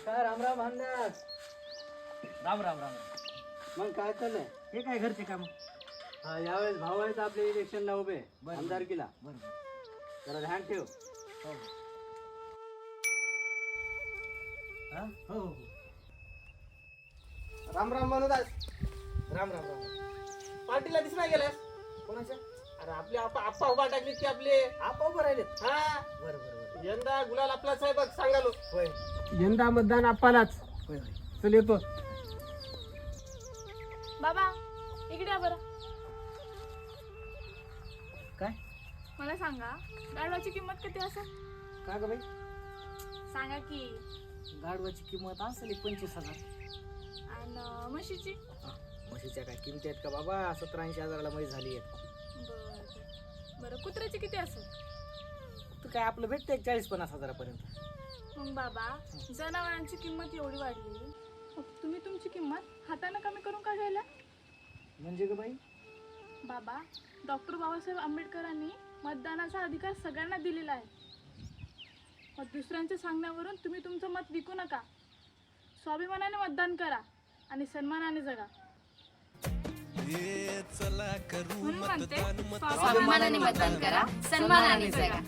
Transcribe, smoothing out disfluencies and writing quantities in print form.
काय राम राम अंदाज. राम राम राम. मग काय चाललंय? हे काय घरचे काम? हा यावेळेस भाऊ आहेत आपले इलेक्शनला उभे बरं. आमदारकीला. बरोबर. जरा ध्यान ठेव. हो हा हो हो. राम राम मनोदास. राम राम राम. पार्टीला दिसला गेलास कोणाच्या? अरे आपले आप्पा उभा टाकले की आपले आपा उभं राहिलेत. हा बरं बरं बरं. यंदा गुलाल आपलाच आहे बघ सांगालो. होय यंदा मतदान आप्पालाच. होय होय. चल येतो. बाबा इकडे या बरं. काय? मला सांगा गाढवाची किंमत किती असेल? का ग बाई? सांगा की. गाढवाची किंमत असेल 25,000. आणि म्हशीची? म्हशीच्या काय किमती आहेत का बाबा? 70-80 म्हैस झाली आहे. बरं बरं. कुत्र्याची किती असेल? तू काय आपलं भेटते 40-50 हजारापर्यंत. मग बाबा जनावरांची किंमत एवढी वाढली मग तुम्ही तुमची किंमत हाताने कमी करून का घ्यायला? म्हणजे ग बाई? बाबा डॉक्टर बाबासाहेब आंबेडकरांनी मतदानाचा अधिकार सगळ्यांना दिलेला आहे. मग दुसऱ्यांच्या सांगण्यावरून तुम्ही तुमचं मत विकू नका. स्वाभिमानाने मतदान करा आणि सन्मानाने जगा. चला करू म्हणून म्हणते मतदान स्वाभिमानाने मतदान करा, सन्मानाने जगा.